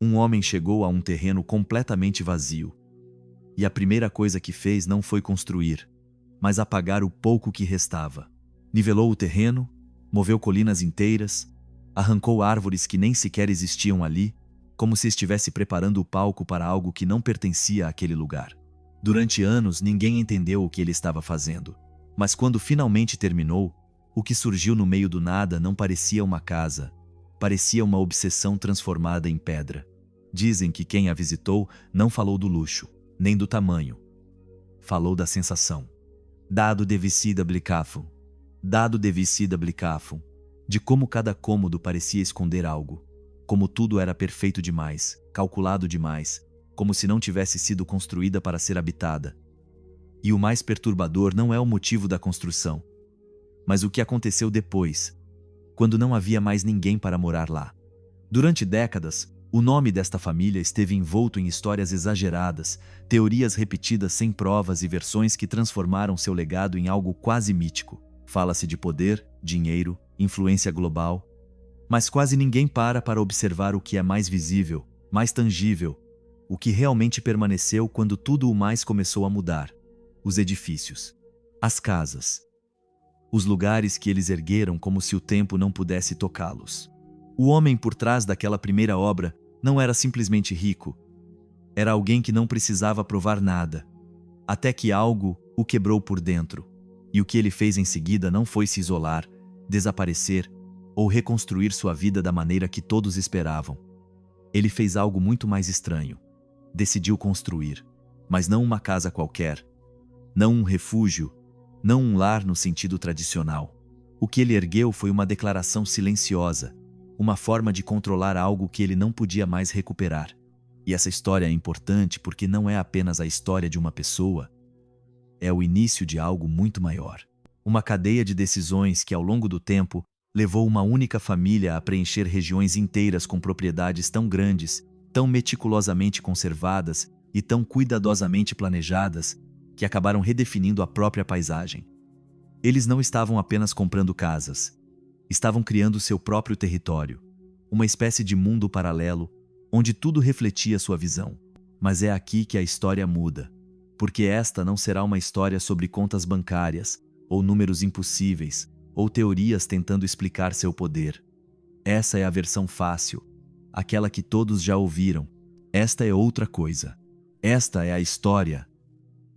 Um homem chegou a um terreno completamente vazio. E a primeira coisa que fez não foi construir, mas apagar o pouco que restava. Nivelou o terreno, moveu colinas inteiras, arrancou árvores que nem sequer existiam ali, como se estivesse preparando o palco para algo que não pertencia àquele lugar. Durante anos, ninguém entendeu o que ele estava fazendo. Mas quando finalmente terminou, o que surgiu no meio do nada não parecia uma casa, parecia uma obsessão transformada em pedra. Dizem que quem a visitou não falou do luxo, nem do tamanho. Falou da sensação. Dado devicida blicafo. Dado devicida blicafo. De como cada cômodo parecia esconder algo. Como tudo era perfeito demais, calculado demais, como se não tivesse sido construída para ser habitada. E o mais perturbador não é o motivo da construção, mas o que aconteceu depois, quando não havia mais ninguém para morar lá. Durante décadas, o nome desta família esteve envolto em histórias exageradas, teorias repetidas sem provas e versões que transformaram seu legado em algo quase mítico. Fala-se de poder, dinheiro, influência global, mas quase ninguém para observar o que é mais visível, mais tangível, o que realmente permaneceu quando tudo o mais começou a mudar. Os edifícios, as casas, os lugares que eles ergueram como se o tempo não pudesse tocá-los. O homem por trás daquela primeira obra não era simplesmente rico. Era alguém que não precisava provar nada, até que algo o quebrou por dentro. E o que ele fez em seguida não foi se isolar, desaparecer ou reconstruir sua vida da maneira que todos esperavam. Ele fez algo muito mais estranho. Decidiu construir, mas não uma casa qualquer, não um refúgio, não um lar no sentido tradicional. O que ele ergueu foi uma declaração silenciosa, uma forma de controlar algo que ele não podia mais recuperar. E essa história é importante porque não é apenas a história de uma pessoa, é o início de algo muito maior. Uma cadeia de decisões que, ao longo do tempo, levou uma única família a preencher regiões inteiras com propriedades tão grandes, tão meticulosamente conservadas e tão cuidadosamente planejadas, que acabaram redefinindo a própria paisagem. Eles não estavam apenas comprando casas, estavam criando seu próprio território, uma espécie de mundo paralelo, onde tudo refletia sua visão. Mas é aqui que a história muda, porque esta não será uma história sobre contas bancárias, ou números impossíveis, ou teorias tentando explicar seu poder. Essa é a versão fácil, aquela que todos já ouviram. Esta é outra coisa. Esta é a história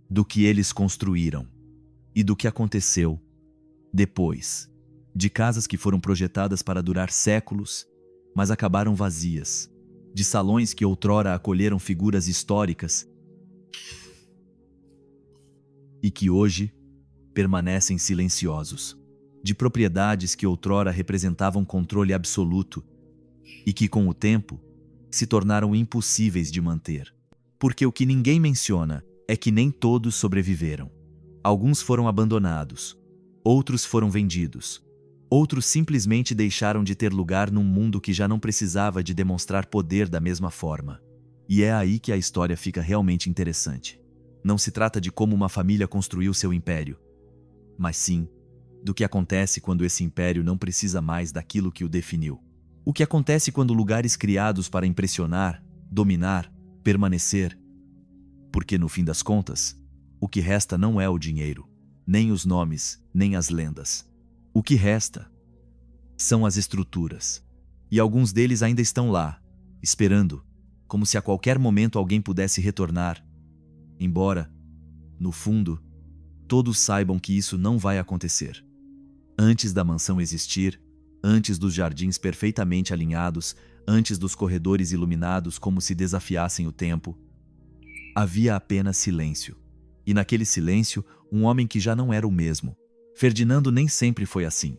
do que eles construíram e do que aconteceu depois. De casas que foram projetadas para durar séculos, mas acabaram vazias. De salões que outrora acolheram figuras históricas e que hoje permanecem silenciosos. De propriedades que outrora representavam controle absoluto e que, com o tempo, se tornaram impossíveis de manter. Porque o que ninguém menciona é que nem todos sobreviveram. Alguns foram abandonados, outros foram vendidos, outros simplesmente deixaram de ter lugar num mundo que já não precisava de demonstrar poder da mesma forma. E é aí que a história fica realmente interessante. Não se trata de como uma família construiu seu império, mas sim do que acontece quando esse império não precisa mais daquilo que o definiu. O que acontece quando lugares criados para impressionar, dominar, permanecer. Porque, no fim das contas, o que resta não é o dinheiro, nem os nomes, nem as lendas. O que resta são as estruturas. E alguns deles ainda estão lá, esperando, como se a qualquer momento alguém pudesse retornar. Embora, no fundo, todos saibam que isso não vai acontecer. Antes da mansão existir, antes dos jardins perfeitamente alinhados, antes dos corredores iluminados como se desafiassem o tempo, havia apenas silêncio. E naquele silêncio, um homem que já não era o mesmo. Ferdinando nem sempre foi assim.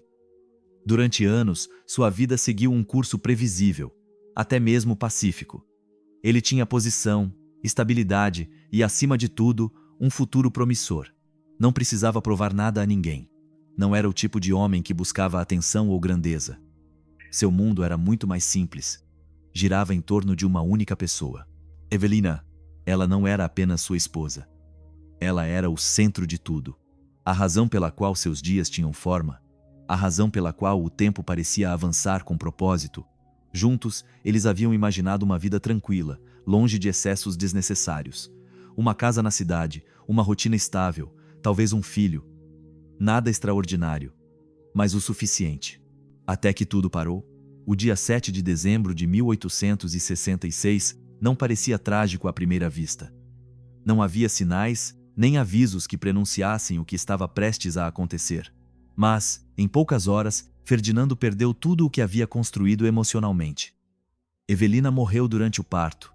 Durante anos, sua vida seguiu um curso previsível, até mesmo pacífico. Ele tinha posição, estabilidade e, acima de tudo, um futuro promissor. Não precisava provar nada a ninguém. Não era o tipo de homem que buscava atenção ou grandeza. Seu mundo era muito mais simples. Girava em torno de uma única pessoa. Evelina. Ela não era apenas sua esposa. Ela era o centro de tudo. A razão pela qual seus dias tinham forma, a razão pela qual o tempo parecia avançar com propósito, Juntos, eles haviam imaginado uma vida tranquila, longe de excessos desnecessários. Uma casa na cidade, uma rotina estável, talvez um filho. Nada extraordinário, mas o suficiente. Até que tudo parou. O dia 7 de dezembro de 1866 não parecia trágico à primeira vista. Não havia sinais, nem avisos que prenunciassem o que estava prestes a acontecer. Mas, em poucas horas, Ferdinando perdeu tudo o que havia construído emocionalmente. Evelina morreu durante o parto.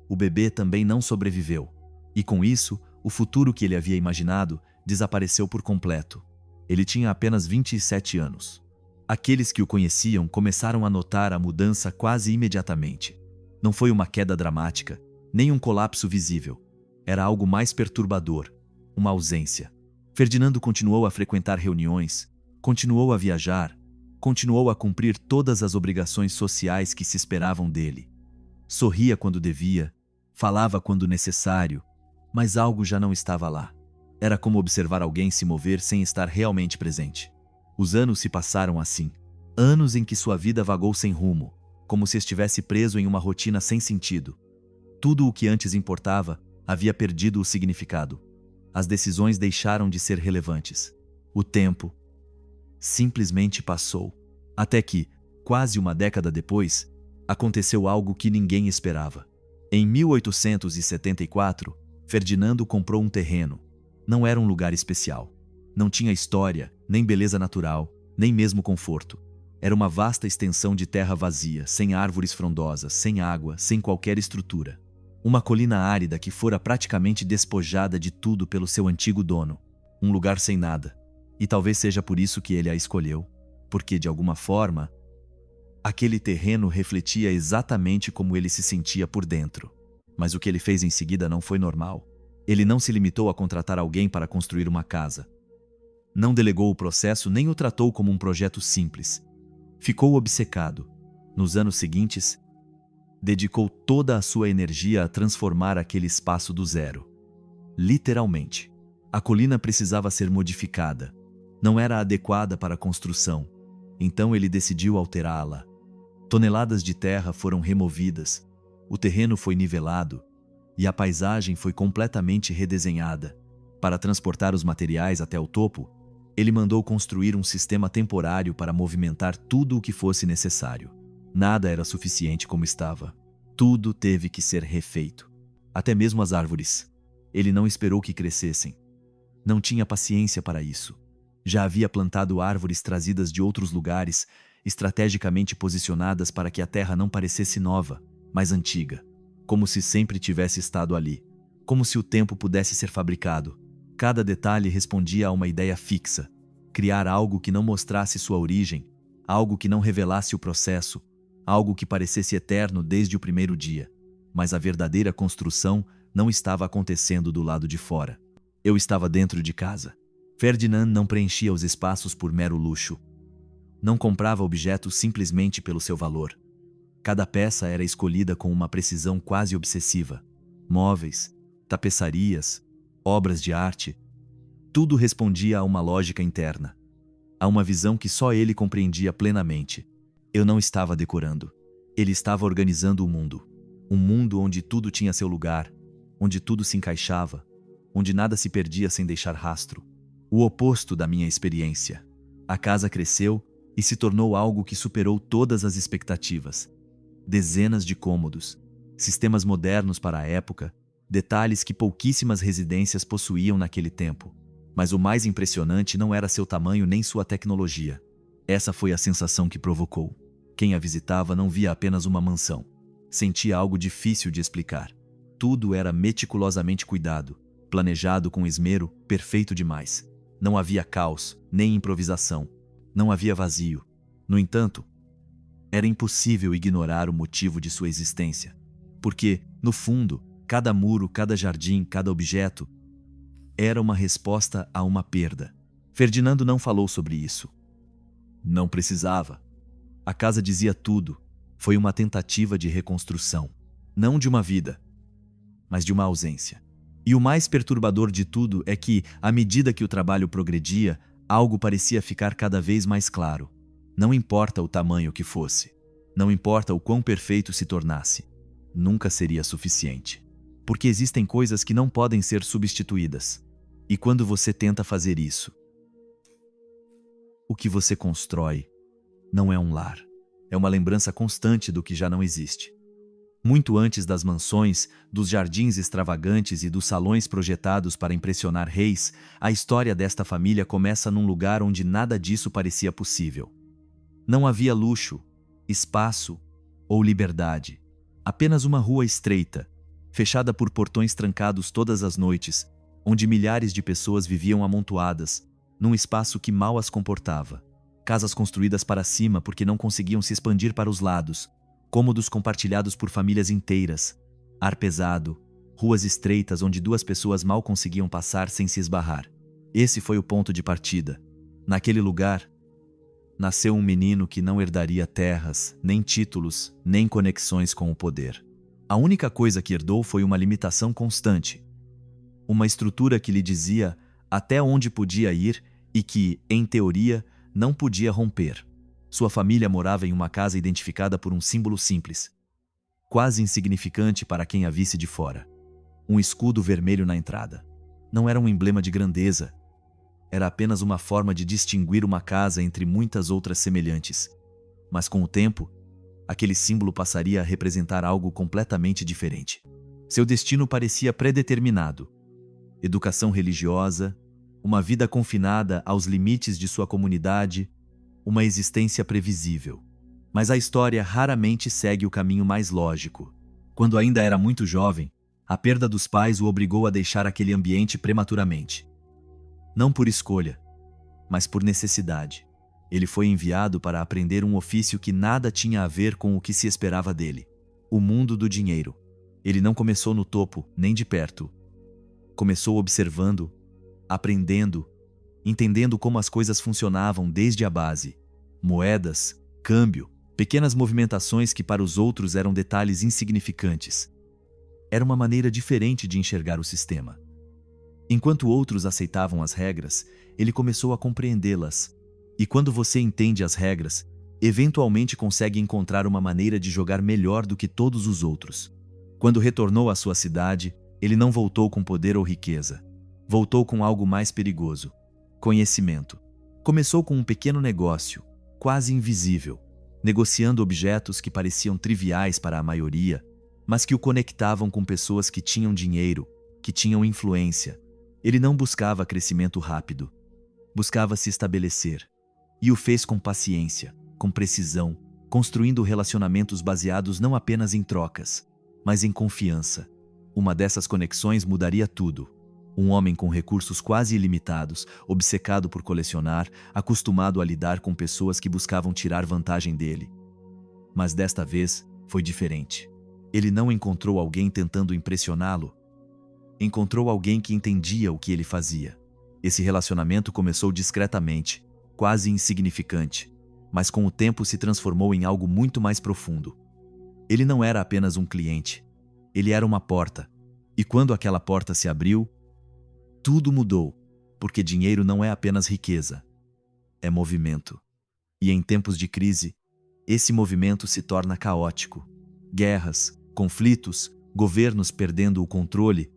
O bebê também não sobreviveu. E com isso, o futuro que ele havia imaginado desapareceu por completo. Ele tinha apenas 27 anos. Aqueles que o conheciam começaram a notar a mudança quase imediatamente. Não foi uma queda dramática, nem um colapso visível. Era algo mais perturbador, uma ausência. Ferdinando continuou a frequentar reuniões, continuou a viajar, continuou a cumprir todas as obrigações sociais que se esperavam dele. Sorria quando devia, falava quando necessário, mas algo já não estava lá. Era como observar alguém se mover sem estar realmente presente. Os anos se passaram assim. Anos em que sua vida vagou sem rumo, como se estivesse preso em uma rotina sem sentido. Tudo o que antes importava havia perdido o significado. As decisões deixaram de ser relevantes. O tempo simplesmente passou. Até que, quase uma década depois, aconteceu algo que ninguém esperava. Em 1874, Ferdinando comprou um terreno. Não era um lugar especial. Não tinha história, nem beleza natural, nem mesmo conforto. Era uma vasta extensão de terra vazia, sem árvores frondosas, sem água, sem qualquer estrutura. Uma colina árida que fora praticamente despojada de tudo pelo seu antigo dono. Um lugar sem nada. E talvez seja por isso que ele a escolheu. Porque, de alguma forma, aquele terreno refletia exatamente como ele se sentia por dentro. Mas o que ele fez em seguida não foi normal. Ele não se limitou a contratar alguém para construir uma casa. Não delegou o processo nem o tratou como um projeto simples. Ficou obcecado. Nos anos seguintes, dedicou toda a sua energia a transformar aquele espaço do zero. Literalmente. A colina precisava ser modificada. Não era adequada para a construção. Então ele decidiu alterá-la. Toneladas de terra foram removidas. O terreno foi nivelado. E a paisagem foi completamente redesenhada. Para transportar os materiais até o topo, ele mandou construir um sistema temporário para movimentar tudo o que fosse necessário. Nada era suficiente como estava. Tudo teve que ser refeito. Até mesmo as árvores. Ele não esperou que crescessem. Não tinha paciência para isso. Já havia plantado árvores trazidas de outros lugares, estrategicamente posicionadas para que a terra não parecesse nova, mas antiga. Como se sempre tivesse estado ali. Como se o tempo pudesse ser fabricado. Cada detalhe respondia a uma ideia fixa. Criar algo que não mostrasse sua origem, algo que não revelasse o processo, algo que parecesse eterno desde o primeiro dia. Mas a verdadeira construção não estava acontecendo do lado de fora. Eu estava dentro de casa. Ferdinand não preenchia os espaços por mero luxo. Não comprava objetos simplesmente pelo seu valor. Cada peça era escolhida com uma precisão quase obsessiva. Móveis, tapeçarias, obras de arte. Tudo respondia a uma lógica interna. A uma visão que só ele compreendia plenamente. Eu não estava decorando. Ele estava organizando o mundo. Um mundo onde tudo tinha seu lugar, onde tudo se encaixava, onde nada se perdia sem deixar rastro. O oposto da minha experiência. A casa cresceu e se tornou algo que superou todas as expectativas. Dezenas de cômodos, sistemas modernos para a época, detalhes que pouquíssimas residências possuíam naquele tempo. Mas o mais impressionante não era seu tamanho nem sua tecnologia. Essa foi a sensação que provocou. Quem a visitava não via apenas uma mansão. Sentia algo difícil de explicar. Tudo era meticulosamente cuidado, planejado com esmero, perfeito demais. Não havia caos, nem improvisação. Não havia vazio. No entanto, era impossível ignorar o motivo de sua existência. Porque, no fundo, cada muro, cada jardim, cada objeto era uma resposta a uma perda. Ferdinando não falou sobre isso. Não precisava. A casa dizia tudo. Foi uma tentativa de reconstrução. Não de uma vida, mas de uma ausência. E o mais perturbador de tudo é que, à medida que o trabalho progredia, algo parecia ficar cada vez mais claro. Não importa o tamanho que fosse. Não importa o quão perfeito se tornasse, nunca seria suficiente. Porque existem coisas que não podem ser substituídas. E quando você tenta fazer isso, o que você constrói não é um lar. É uma lembrança constante do que já não existe. Muito antes das mansões, dos jardins extravagantes e dos salões projetados para impressionar reis, a história desta família começa num lugar onde nada disso parecia possível. Não havia luxo, espaço ou liberdade. Apenas uma rua estreita, fechada por portões trancados todas as noites, onde milhares de pessoas viviam amontoadas, num espaço que mal as comportava. Casas construídas para cima porque não conseguiam se expandir para os lados, cômodos compartilhados por famílias inteiras, ar pesado, ruas estreitas onde duas pessoas mal conseguiam passar sem se esbarrar. Esse foi o ponto de partida. Naquele lugar, nasceu um menino que não herdaria terras, nem títulos, nem conexões com o poder. A única coisa que herdou foi uma limitação constante. Uma estrutura que lhe dizia até onde podia ir e que, em teoria, não podia romper. Sua família morava em uma casa identificada por um símbolo simples, quase insignificante para quem a visse de fora. Um escudo vermelho na entrada. Não era um emblema de grandeza. Era apenas uma forma de distinguir uma casa entre muitas outras semelhantes. Mas com o tempo, aquele símbolo passaria a representar algo completamente diferente. Seu destino parecia predeterminado. Educação religiosa, uma vida confinada aos limites de sua comunidade, uma existência previsível. Mas a história raramente segue o caminho mais lógico. Quando ainda era muito jovem, a perda dos pais o obrigou a deixar aquele ambiente prematuramente. Não por escolha, mas por necessidade. Ele foi enviado para aprender um ofício que nada tinha a ver com o que se esperava dele: o mundo do dinheiro. Ele não começou no topo, nem de perto. Começou observando, aprendendo, entendendo como as coisas funcionavam desde a base. Moedas, câmbio, pequenas movimentações que para os outros eram detalhes insignificantes. Era uma maneira diferente de enxergar o sistema. Enquanto outros aceitavam as regras, ele começou a compreendê-las. E quando você entende as regras, eventualmente consegue encontrar uma maneira de jogar melhor do que todos os outros. Quando retornou à sua cidade, ele não voltou com poder ou riqueza. Voltou com algo mais perigoso: conhecimento. Começou com um pequeno negócio, quase invisível, negociando objetos que pareciam triviais para a maioria, mas que o conectavam com pessoas que tinham dinheiro, que tinham influência. Ele não buscava crescimento rápido. Buscava se estabelecer. E o fez com paciência, com precisão, construindo relacionamentos baseados não apenas em trocas, mas em confiança. Uma dessas conexões mudaria tudo. Um homem com recursos quase ilimitados, obcecado por colecionar, acostumado a lidar com pessoas que buscavam tirar vantagem dele. Mas desta vez foi diferente. Ele não encontrou alguém tentando impressioná-lo. Encontrou alguém que entendia o que ele fazia. Esse relacionamento começou discretamente, quase insignificante, mas com o tempo se transformou em algo muito mais profundo. Ele não era apenas um cliente. Ele era uma porta. E quando aquela porta se abriu, tudo mudou, porque dinheiro não é apenas riqueza, é movimento. E em tempos de crise, esse movimento se torna caótico. Guerras, conflitos, governos perdendo o controle.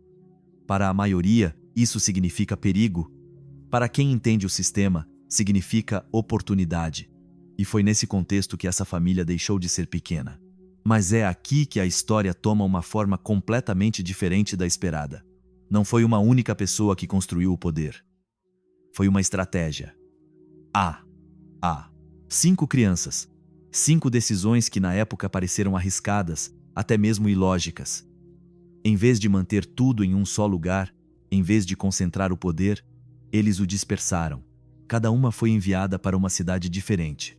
Para a maioria, isso significa perigo. Para quem entende o sistema, significa oportunidade. E foi nesse contexto que essa família deixou de ser pequena. Mas é aqui que a história toma uma forma completamente diferente da esperada. Não foi uma única pessoa que construiu o poder. Foi uma estratégia. 5 crianças. 5 decisões que na época pareceram arriscadas, até mesmo ilógicas. Em vez de manter tudo em um só lugar, em vez de concentrar o poder, eles o dispersaram. Cada uma foi enviada para uma cidade diferente.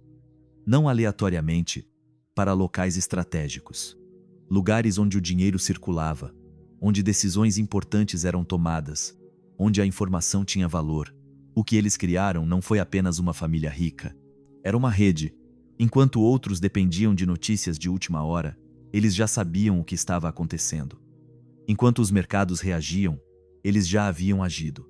Não aleatoriamente, para locais estratégicos. Lugares onde o dinheiro circulava, onde decisões importantes eram tomadas, onde a informação tinha valor. O que eles criaram não foi apenas uma família rica. Era uma rede. Enquanto outros dependiam de notícias de última hora, eles já sabiam o que estava acontecendo. Enquanto os mercados reagiam, eles já haviam agido.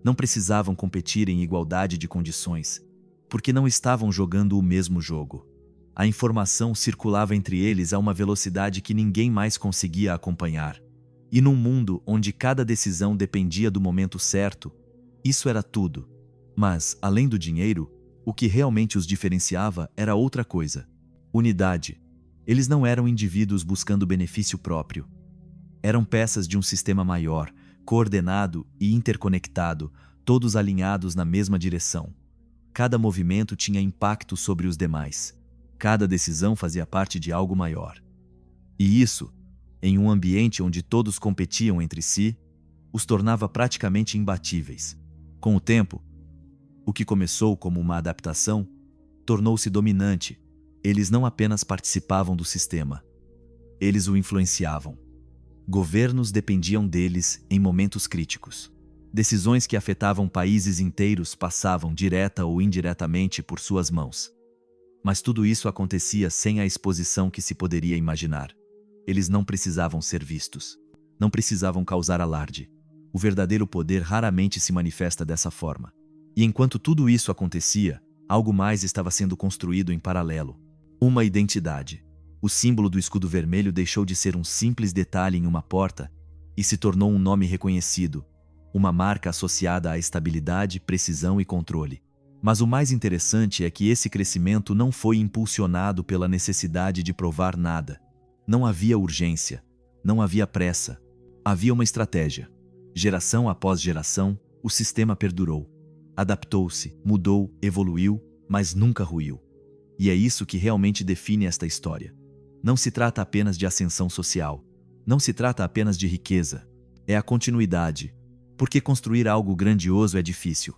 Não precisavam competir em igualdade de condições, porque não estavam jogando o mesmo jogo. A informação circulava entre eles a uma velocidade que ninguém mais conseguia acompanhar. E num mundo onde cada decisão dependia do momento certo, isso era tudo. Mas, além do dinheiro, o que realmente os diferenciava era outra coisa: unidade. Eles não eram indivíduos buscando benefício próprio. Eram peças de um sistema maior, coordenado e interconectado, todos alinhados na mesma direção. Cada movimento tinha impacto sobre os demais. Cada decisão fazia parte de algo maior. E isso, em um ambiente onde todos competiam entre si, os tornava praticamente imbatíveis. Com o tempo, o que começou como uma adaptação tornou-se dominante. Eles não apenas participavam do sistema, eles o influenciavam. Governos dependiam deles em momentos críticos. Decisões que afetavam países inteiros passavam direta ou indiretamente por suas mãos. Mas tudo isso acontecia sem a exposição que se poderia imaginar. Eles não precisavam ser vistos. Não precisavam causar alarde. O verdadeiro poder raramente se manifesta dessa forma. E enquanto tudo isso acontecia, algo mais estava sendo construído em paralelo. Uma identidade. O símbolo do escudo vermelho deixou de ser um simples detalhe em uma porta e se tornou um nome reconhecido, uma marca associada à estabilidade, precisão e controle. Mas o mais interessante é que esse crescimento não foi impulsionado pela necessidade de provar nada. Não havia urgência, não havia pressa. Havia uma estratégia. Geração após geração, o sistema perdurou. Adaptou-se, mudou, evoluiu, mas nunca ruiu. E é isso que realmente define esta história. Não se trata apenas de ascensão social. Não se trata apenas de riqueza. É a continuidade. Porque construir algo grandioso é difícil.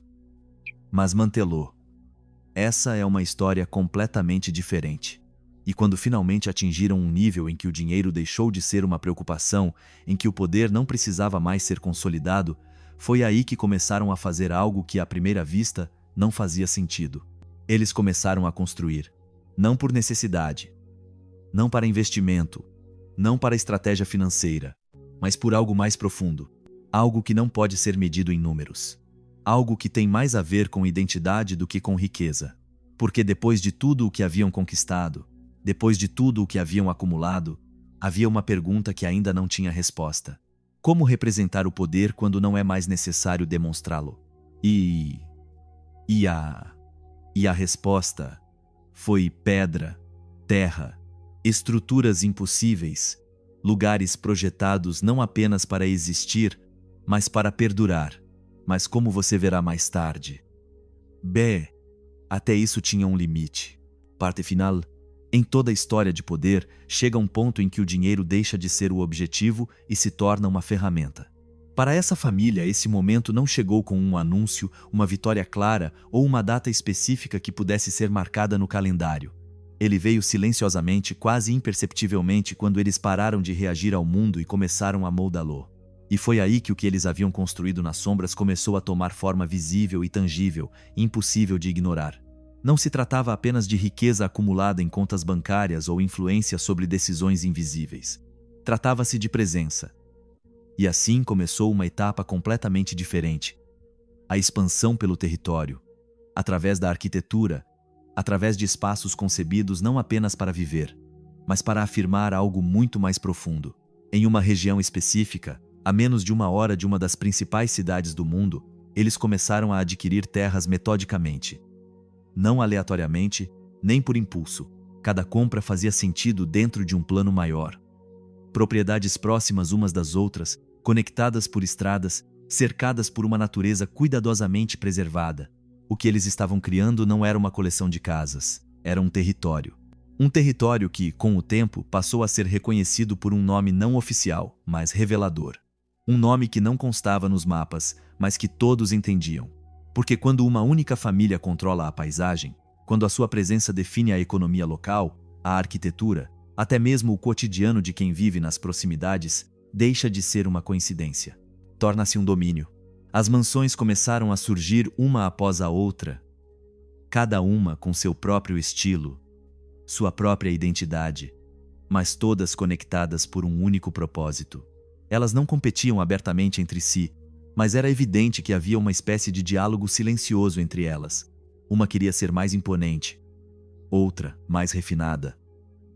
Mas mantê-lo. Essa é uma história completamente diferente. E quando finalmente atingiram um nível em que o dinheiro deixou de ser uma preocupação, em que o poder não precisava mais ser consolidado, foi aí que começaram a fazer algo que, à primeira vista, não fazia sentido. Eles começaram a construir. Não por necessidade. Não para investimento. Não para estratégia financeira. Mas por algo mais profundo. Algo que não pode ser medido em números. Algo que tem mais a ver com identidade do que com riqueza. Porque depois de tudo o que haviam conquistado, depois de tudo o que haviam acumulado, havia uma pergunta que ainda não tinha resposta. Como representar o poder quando não é mais necessário demonstrá-lo? E a resposta foi pedra, terra, estruturas impossíveis, lugares projetados não apenas para existir, mas para perdurar. Mas como você verá mais tarde. Até isso tinha um limite. Parte final. Em toda a história de poder, chega um ponto em que o dinheiro deixa de ser o objetivo e se torna uma ferramenta. Para essa família, esse momento não chegou com um anúncio, uma vitória clara ou uma data específica que pudesse ser marcada no calendário. Ele veio silenciosamente, quase imperceptivelmente, quando eles pararam de reagir ao mundo e começaram a moldá-lo. E foi aí que o que eles haviam construído nas sombras começou a tomar forma visível e tangível, impossível de ignorar. Não se tratava apenas de riqueza acumulada em contas bancárias ou influência sobre decisões invisíveis. Tratava-se de presença. E assim começou uma etapa completamente diferente. A expansão pelo território, através da arquitetura, através de espaços concebidos não apenas para viver, mas para afirmar algo muito mais profundo. Em uma região específica, a menos de 1 hora de uma das principais cidades do mundo, eles começaram a adquirir terras metodicamente. Não aleatoriamente, nem por impulso. Cada compra fazia sentido dentro de um plano maior. Propriedades próximas umas das outras, conectadas por estradas, cercadas por uma natureza cuidadosamente preservada. O que eles estavam criando não era uma coleção de casas, era um território. Um território que, com o tempo, passou a ser reconhecido por um nome não oficial, mas revelador. Um nome que não constava nos mapas, mas que todos entendiam. Porque quando uma única família controla a paisagem, quando a sua presença define a economia local, a arquitetura, até mesmo o cotidiano de quem vive nas proximidades, deixa de ser uma coincidência. Torna-se um domínio. As mansões começaram a surgir uma após a outra, cada uma com seu próprio estilo, sua própria identidade, mas todas conectadas por um único propósito. Elas não competiam abertamente entre si, mas era evidente que havia uma espécie de diálogo silencioso entre elas. Uma queria ser mais imponente. outra, mais refinada,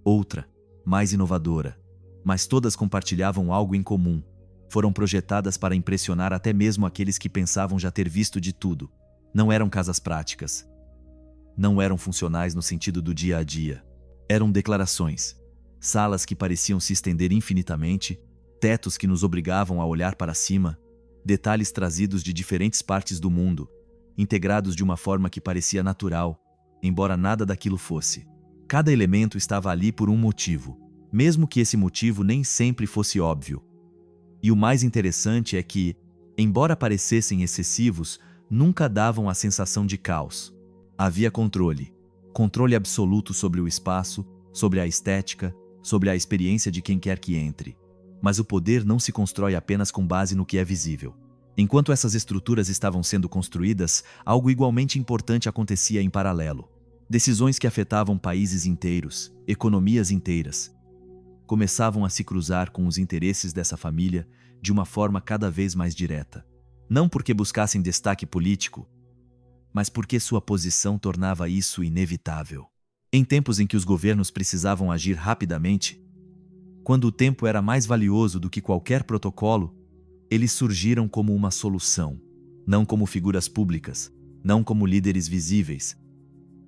outra, mais inovadora, mas todas compartilhavam algo em comum. Foram projetadas para impressionar até mesmo aqueles que pensavam já ter visto de tudo. Não eram casas práticas. Não eram funcionais no sentido do dia a dia. Eram declarações. Salas que pareciam se estender infinitamente, tetos que nos obrigavam a olhar para cima, detalhes trazidos de diferentes partes do mundo, integrados de uma forma que parecia natural, embora nada daquilo fosse. Cada elemento estava ali por um motivo, mesmo que esse motivo nem sempre fosse óbvio. E o mais interessante é que, embora parecessem excessivos, nunca davam a sensação de caos. Havia controle. Controle absoluto sobre o espaço, sobre a estética, sobre a experiência de quem quer que entre. Mas o poder não se constrói apenas com base no que é visível. Enquanto essas estruturas estavam sendo construídas, algo igualmente importante acontecia em paralelo. Decisões que afetavam países inteiros, economias inteiras, começavam a se cruzar com os interesses dessa família de uma forma cada vez mais direta. Não porque buscassem destaque político, mas porque sua posição tornava isso inevitável. Em tempos em que os governos precisavam agir rapidamente, quando o tempo era mais valioso do que qualquer protocolo, eles surgiram como uma solução, não como figuras públicas, não como líderes visíveis,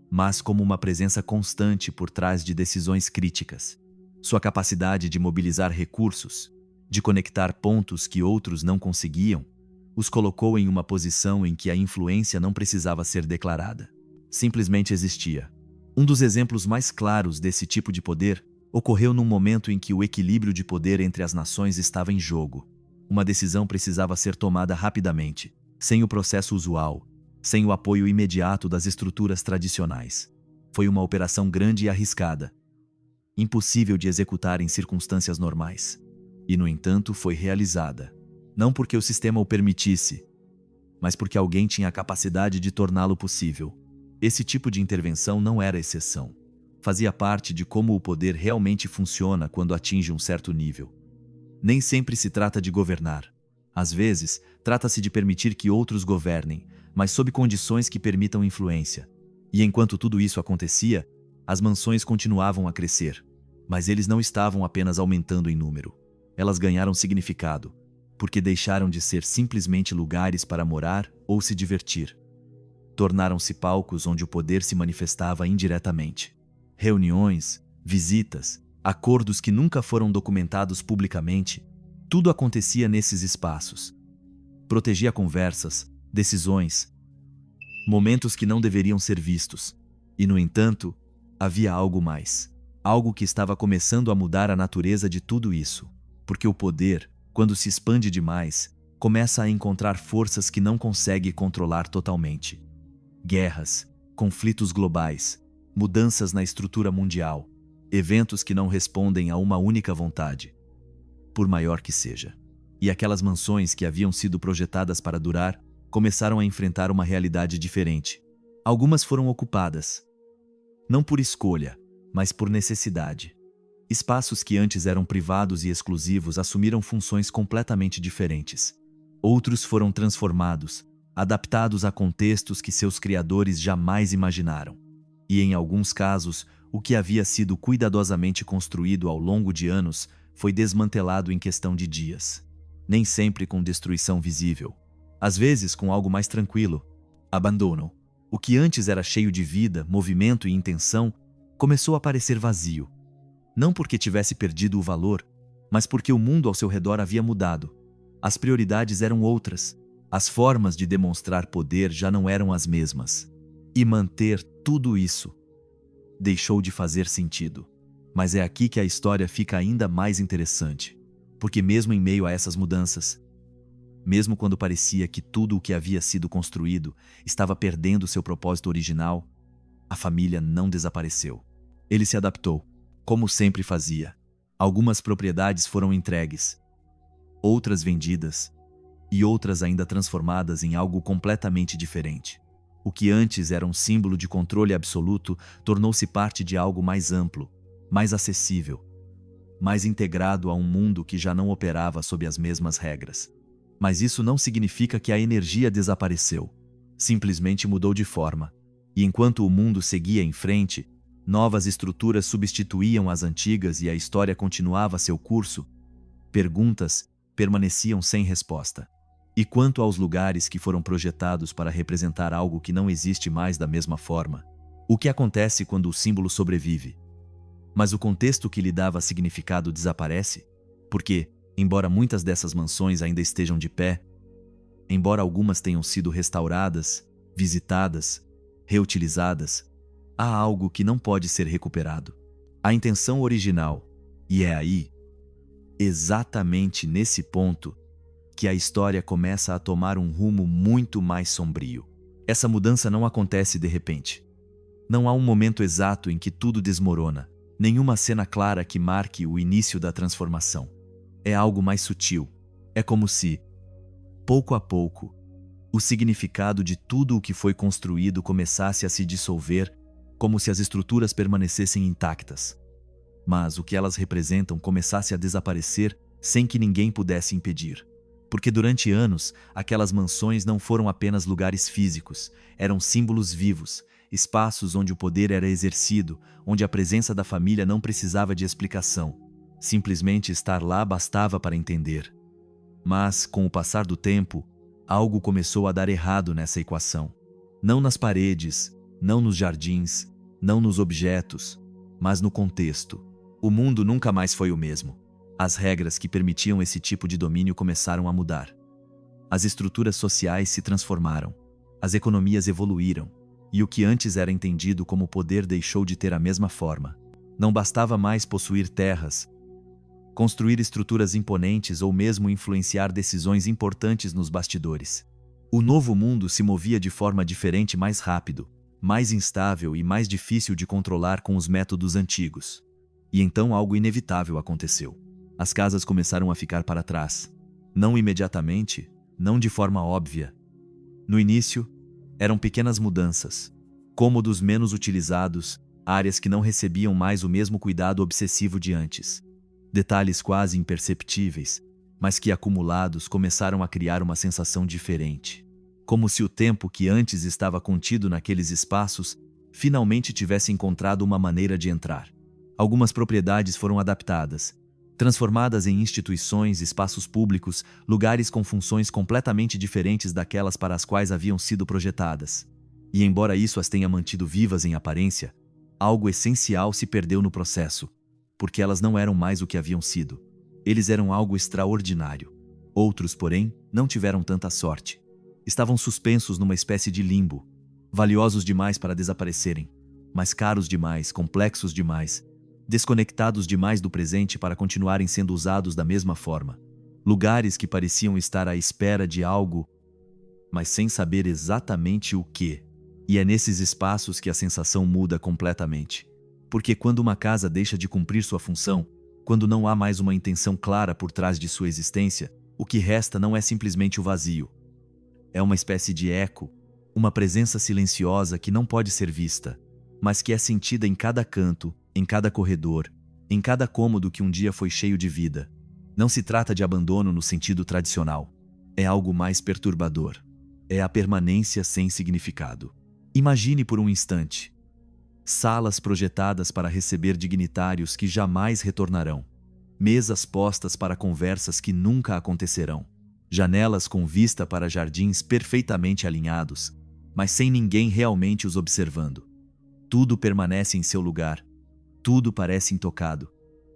mas como uma presença constante por trás de decisões críticas. Sua capacidade de mobilizar recursos, de conectar pontos que outros não conseguiam, os colocou em uma posição em que a influência não precisava ser declarada. Simplesmente existia. Um dos exemplos mais claros desse tipo de poder ocorreu num momento em que o equilíbrio de poder entre as nações estava em jogo. Uma decisão precisava ser tomada rapidamente, sem o processo usual, sem o apoio imediato das estruturas tradicionais. Foi uma operação grande e arriscada, impossível de executar em circunstâncias normais. E, no entanto, foi realizada. Não porque o sistema o permitisse, mas porque alguém tinha a capacidade de torná-lo possível. Esse tipo de intervenção não era exceção. Fazia parte de como o poder realmente funciona quando atinge um certo nível. Nem sempre se trata de governar. Às vezes, trata-se de permitir que outros governem, mas sob condições que permitam influência. E enquanto tudo isso acontecia, as mansões continuavam a crescer, mas eles não estavam apenas aumentando em número. Elas ganharam significado, porque deixaram de ser simplesmente lugares para morar ou se divertir. Tornaram-se palcos onde o poder se manifestava indiretamente. Reuniões, visitas, acordos que nunca foram documentados publicamente, tudo acontecia nesses espaços. Protegia conversas, decisões, momentos que não deveriam ser vistos. E, no entanto, havia algo mais. Algo que estava começando a mudar a natureza de tudo isso. Porque o poder, quando se expande demais, começa a encontrar forças que não consegue controlar totalmente. Guerras, conflitos globais, mudanças na estrutura mundial, eventos que não respondem a uma única vontade, por maior que seja. E aquelas mansões que haviam sido projetadas para durar, começaram a enfrentar uma realidade diferente. Algumas foram ocupadas, não por escolha, mas por necessidade. Espaços que antes eram privados e exclusivos assumiram funções completamente diferentes. Outros foram transformados, adaptados a contextos que seus criadores jamais imaginaram. E, em alguns casos, o que havia sido cuidadosamente construído ao longo de anos foi desmantelado em questão de dias. Nem sempre com destruição visível. Às vezes com algo mais tranquilo. Abandono. O que antes era cheio de vida, movimento e intenção, começou a parecer vazio. Não porque tivesse perdido o valor, mas porque o mundo ao seu redor havia mudado. As prioridades eram outras. As formas de demonstrar poder já não eram as mesmas. E manter tudo isso deixou de fazer sentido. Mas é aqui que a história fica ainda mais interessante. Porque mesmo em meio a essas mudanças, mesmo quando parecia que tudo o que havia sido construído estava perdendo seu propósito original, a família não desapareceu. Ele se adaptou, como sempre fazia. Algumas propriedades foram entregues, outras vendidas, e outras ainda transformadas em algo completamente diferente. O que antes era um símbolo de controle absoluto tornou-se parte de algo mais amplo, mais acessível, mais integrado a um mundo que já não operava sob as mesmas regras. Mas isso não significa que a energia desapareceu. Simplesmente mudou de forma. E enquanto o mundo seguia em frente, Novas estruturas substituíam as antigas e a história continuava seu curso. Perguntas permaneciam sem resposta. E quanto aos lugares que foram projetados para representar algo que não existe mais da mesma forma? O que acontece quando o símbolo sobrevive? Mas o contexto que lhe dava significado desaparece? Porque, embora muitas dessas mansões ainda estejam de pé, embora algumas tenham sido restauradas, visitadas, reutilizadas, há algo que não pode ser recuperado. A intenção original. E é aí, exatamente nesse ponto, que a história começa a tomar um rumo muito mais sombrio. Essa mudança não acontece de repente. Não há um momento exato em que tudo desmorona, nenhuma cena clara que marque o início da transformação. É algo mais sutil. É como se, pouco a pouco, o significado de tudo o que foi construído começasse a se dissolver, como se as estruturas permanecessem intactas. Mas o que elas representam começasse a desaparecer sem que ninguém pudesse impedir. Porque durante anos, aquelas mansões não foram apenas lugares físicos, eram símbolos vivos, espaços onde o poder era exercido, onde a presença da família não precisava de explicação. Simplesmente estar lá bastava para entender. Mas, com o passar do tempo, algo começou a dar errado nessa equação. Não nas paredes, não nos jardins, não nos objetos, mas no contexto. O mundo nunca mais foi o mesmo. As regras que permitiam esse tipo de domínio começaram a mudar. As estruturas sociais se transformaram, as economias evoluíram, e o que antes era entendido como poder deixou de ter a mesma forma. Não bastava mais possuir terras, construir estruturas imponentes ou mesmo influenciar decisões importantes nos bastidores. O novo mundo se movia de forma diferente, mais rápido, mais instável e mais difícil de controlar com os métodos antigos. E então algo inevitável aconteceu. As casas começaram a ficar para trás. Não imediatamente, não de forma óbvia. No início, eram pequenas mudanças, cômodos menos utilizados, áreas que não recebiam mais o mesmo cuidado obsessivo de antes. Detalhes quase imperceptíveis, mas que acumulados começaram a criar uma sensação diferente. Como se o tempo que antes estava contido naqueles espaços finalmente tivesse encontrado uma maneira de entrar. Algumas propriedades foram adaptadas, transformadas em instituições, espaços públicos, lugares com funções completamente diferentes daquelas para as quais haviam sido projetadas. E embora isso as tenha mantido vivas em aparência, algo essencial se perdeu no processo, porque elas não eram mais o que haviam sido. Eles eram algo extraordinário. Outros, porém, não tiveram tanta sorte. Estavam suspensos numa espécie de limbo, valiosos demais para desaparecerem, mas caros demais, complexos demais, desconectados demais do presente para continuarem sendo usados da mesma forma. Lugares que pareciam estar à espera de algo, mas sem saber exatamente o que. E é nesses espaços que a sensação muda completamente. Porque quando uma casa deixa de cumprir sua função, quando não há mais uma intenção clara por trás de sua existência, o que resta não é simplesmente o vazio. É uma espécie de eco, uma presença silenciosa que não pode ser vista, mas que é sentida em cada canto, em cada corredor, em cada cômodo que um dia foi cheio de vida. Não se trata de abandono no sentido tradicional. É algo mais perturbador. É a permanência sem significado. Imagine por um instante. Salas projetadas para receber dignitários que jamais retornarão. Mesas postas para conversas que nunca acontecerão. Janelas com vista para jardins perfeitamente alinhados, mas sem ninguém realmente os observando. Tudo permanece em seu lugar. Tudo parece intocado,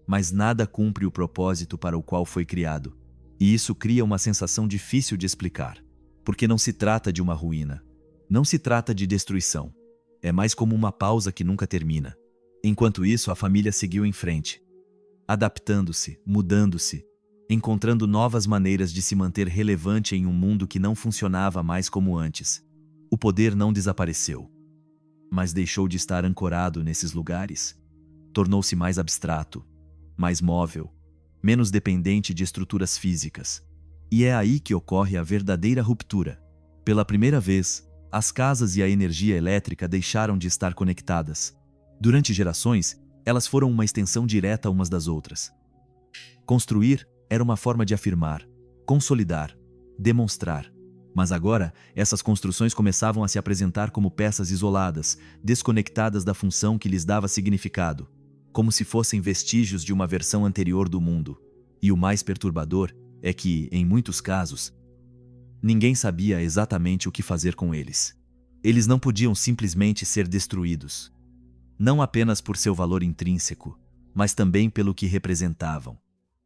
mas nada cumpre o propósito para o qual foi criado. E isso cria uma sensação difícil de explicar, porque não se trata de uma ruína, não se trata de destruição. É mais como uma pausa que nunca termina. Enquanto isso, a família seguiu em frente, adaptando-se, mudando-se, encontrando novas maneiras de se manter relevante em um mundo que não funcionava mais como antes. O poder não desapareceu, mas deixou de estar ancorado nesses lugares. Tornou-se mais abstrato, mais móvel, menos dependente de estruturas físicas. E é aí que ocorre a verdadeira ruptura. Pela primeira vez, as casas e a energia elétrica deixaram de estar conectadas. Durante gerações, elas foram uma extensão direta umas das outras. Construir era uma forma de afirmar, consolidar, demonstrar. Mas agora, essas construções começavam a se apresentar como peças isoladas, desconectadas da função que lhes dava significado, como se fossem vestígios de uma versão anterior do mundo. E o mais perturbador é que, em muitos casos, ninguém sabia exatamente o que fazer com eles. Eles não podiam simplesmente ser destruídos, não apenas por seu valor intrínseco, mas também pelo que representavam.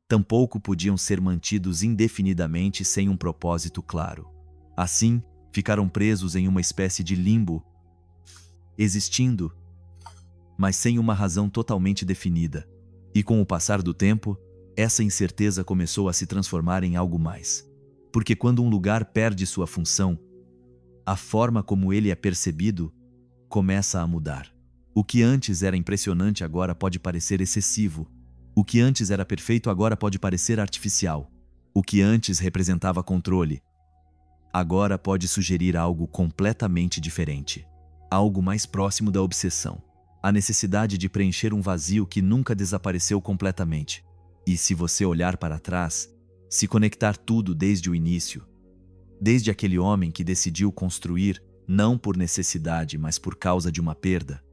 Tampouco podiam ser mantidos indefinidamente sem um propósito claro. Assim, ficaram presos em uma espécie de limbo, existindo, mas sem uma razão totalmente definida. E com o passar do tempo, essa incerteza começou a se transformar em algo mais. Porque quando um lugar perde sua função, a forma como ele é percebido começa a mudar. O que antes era impressionante agora pode parecer excessivo. O que antes era perfeito agora pode parecer artificial. O que antes representava controle agora pode sugerir algo completamente diferente. Algo mais próximo da obsessão. A necessidade de preencher um vazio que nunca desapareceu completamente. E se você olhar para trás, se conectar tudo desde o início, desde aquele homem que decidiu construir, não por necessidade, mas por causa de uma perda,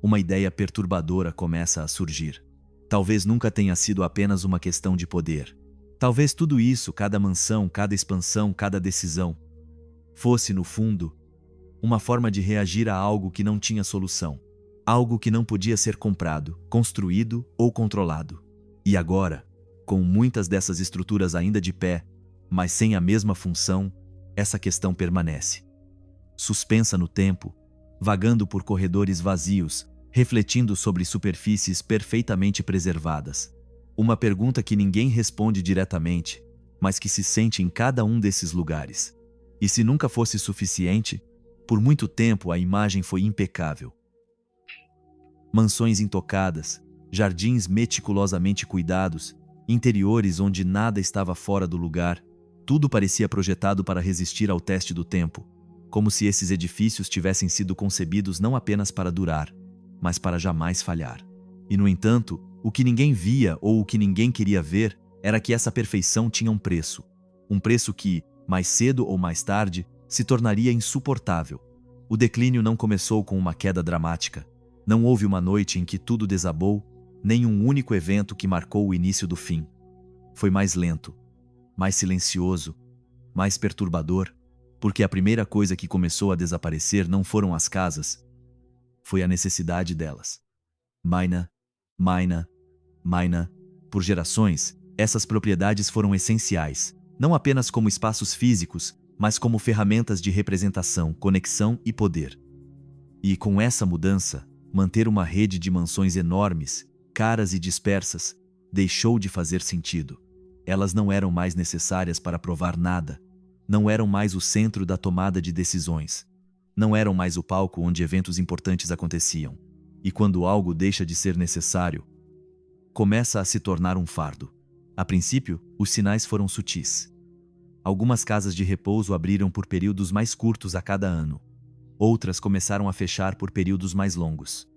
uma ideia perturbadora começa a surgir. Talvez nunca tenha sido apenas uma questão de poder. Talvez tudo isso, cada mansão, cada expansão, cada decisão, fosse, no fundo, uma forma de reagir a algo que não tinha solução. Algo que não podia ser comprado, construído ou controlado. E agora, com muitas dessas estruturas ainda de pé, mas sem a mesma função, essa questão permanece. Suspensa no tempo, vagando por corredores vazios, refletindo sobre superfícies perfeitamente preservadas. Uma pergunta que ninguém responde diretamente, mas que se sente em cada um desses lugares. E se nunca fosse suficiente, por muito tempo a imagem foi impecável. Mansões intocadas, jardins meticulosamente cuidados, interiores onde nada estava fora do lugar, tudo parecia projetado para resistir ao teste do tempo, como se esses edifícios tivessem sido concebidos não apenas para durar, mas para jamais falhar. E, no entanto, o que ninguém via ou o que ninguém queria ver era que essa perfeição tinha um preço que, mais cedo ou mais tarde, se tornaria insuportável. O declínio não começou com uma queda dramática. Não houve uma noite em que tudo desabou, nem um único evento que marcou o início do fim. Foi mais lento, mais silencioso, mais perturbador, porque a primeira coisa que começou a desaparecer não foram as casas, foi a necessidade delas. Maina, por gerações, essas propriedades foram essenciais, não apenas como espaços físicos, mas como ferramentas de representação, conexão e poder. E com essa mudança, manter uma rede de mansões enormes, caras e dispersas, deixou de fazer sentido. Elas não eram mais necessárias para provar nada. Não eram mais o centro da tomada de decisões. Não eram mais o palco onde eventos importantes aconteciam. E quando algo deixa de ser necessário, começa a se tornar um fardo. A princípio, os sinais foram sutis. Algumas casas de repouso abriram por períodos mais curtos a cada ano. Outras começaram a fechar por períodos mais longos.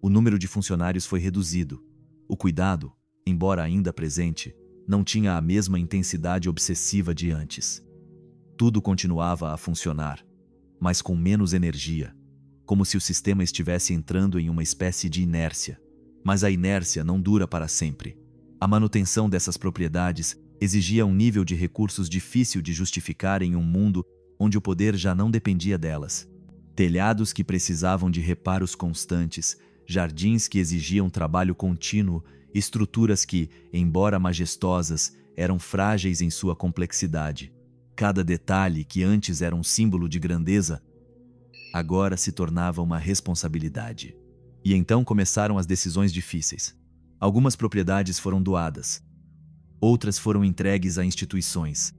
O número de funcionários foi reduzido. O cuidado, embora ainda presente, não tinha a mesma intensidade obsessiva de antes. Tudo continuava a funcionar, mas com menos energia, como se o sistema estivesse entrando em uma espécie de inércia. Mas a inércia não dura para sempre. A manutenção dessas propriedades exigia um nível de recursos difícil de justificar em um mundo onde o poder já não dependia delas. Telhados que precisavam de reparos constantes, jardins que exigiam trabalho contínuo, estruturas que, embora majestosas, eram frágeis em sua complexidade. Cada detalhe que antes era um símbolo de grandeza, agora se tornava uma responsabilidade. E então começaram as decisões difíceis. Algumas propriedades foram doadas. Outras foram entregues a instituições.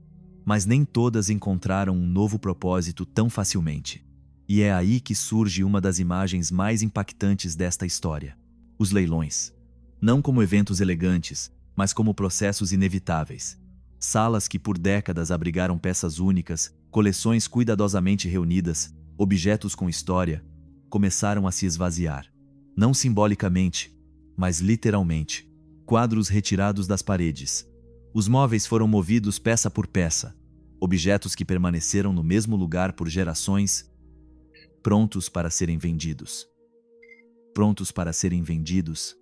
Mas nem todas encontraram um novo propósito tão facilmente. E é aí que surge uma das imagens mais impactantes desta história. Os leilões. Não como eventos elegantes, mas como processos inevitáveis. Salas que por décadas abrigaram peças únicas, coleções cuidadosamente reunidas, objetos com história, começaram a se esvaziar. Não simbolicamente, mas literalmente. Quadros retirados das paredes. Os móveis foram movidos peça por peça. objetos que permaneceram no mesmo lugar por gerações, prontos para serem vendidos. Prontos para serem vendidos.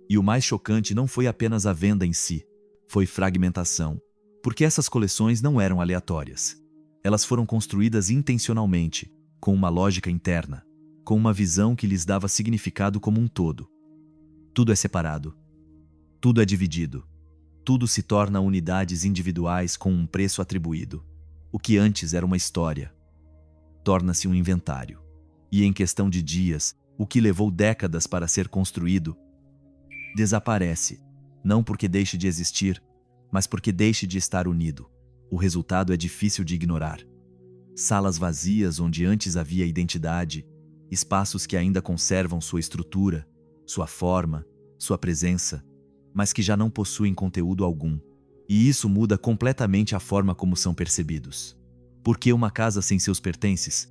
E o mais chocante não foi apenas a venda em si, foi fragmentação. Porque essas coleções não eram aleatórias. Elas foram construídas intencionalmente, com uma lógica interna, com uma visão que lhes dava significado como um todo. Tudo é separado. Tudo é dividido. Tudo se torna unidades individuais com um preço atribuído. O que antes era uma história torna-se um inventário. E em questão de dias, o que levou décadas para ser construído desaparece, não porque deixe de existir, mas porque deixe de estar unido. O resultado é difícil de ignorar. Salas vazias onde antes havia identidade, espaços que ainda conservam sua estrutura, sua forma, sua presença, mas que já não possuem conteúdo algum. E isso muda completamente a forma como são percebidos. Porque uma casa sem seus pertences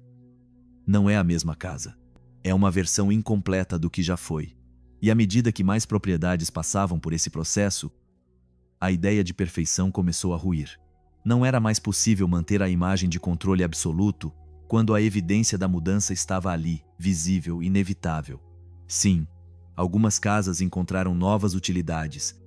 não é a mesma casa. É uma versão incompleta do que já foi. E à medida que mais propriedades passavam por esse processo, a ideia de perfeição começou a ruir. Não era mais possível manter a imagem de controle absoluto quando a evidência da mudança estava ali, visível, inevitável. Sim, algumas casas encontraram novas utilidades,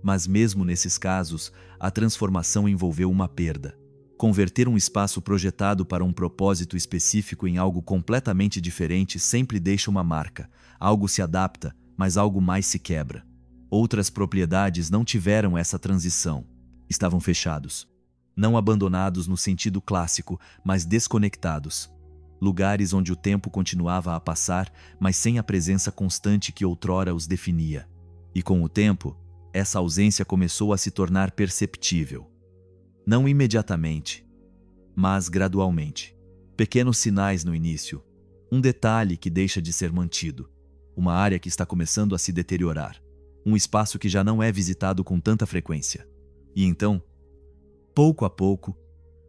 mas mesmo nesses casos, a transformação envolveu uma perda. Converter um espaço projetado para um propósito específico em algo completamente diferente sempre deixa uma marca. Algo se adapta, mas algo mais se quebra. Outras propriedades não tiveram essa transição. Estavam fechados. Não abandonados no sentido clássico, mas desconectados. Lugares onde o tempo continuava a passar, mas sem a presença constante que outrora os definia. E com o tempo, essa ausência começou a se tornar perceptível. Não imediatamente, mas gradualmente. Pequenos sinais no início. Um detalhe que deixa de ser mantido. Uma área que está começando a se deteriorar. Um espaço que já não é visitado com tanta frequência. E então, pouco a pouco,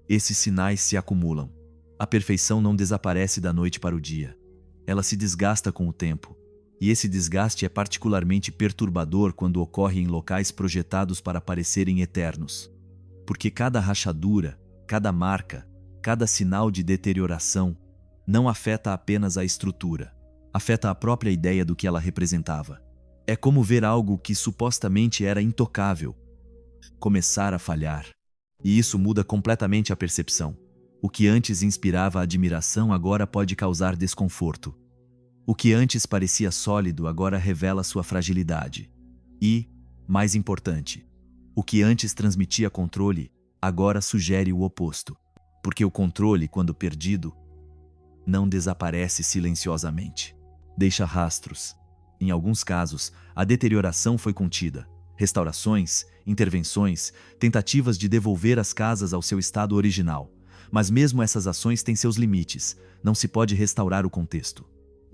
esses sinais se acumulam. A perfeição não desaparece da noite para o dia. Ela se desgasta com o tempo. E esse desgaste é particularmente perturbador quando ocorre em locais projetados para parecerem eternos. Porque cada rachadura, cada marca, cada sinal de deterioração não afeta apenas a estrutura, afeta a própria ideia do que ela representava. É como ver algo que supostamente era intocável começar a falhar. E isso muda completamente a percepção. O que antes inspirava admiração agora pode causar desconforto. O que antes parecia sólido agora revela sua fragilidade. E, mais importante, o que antes transmitia controle agora sugere o oposto. Porque o controle, quando perdido, não desaparece silenciosamente. Deixa rastros. Em alguns casos, a deterioração foi contida. Restaurações, intervenções, tentativas de devolver as casas ao seu estado original. Mas mesmo essas ações têm seus limites. Não se pode restaurar o contexto.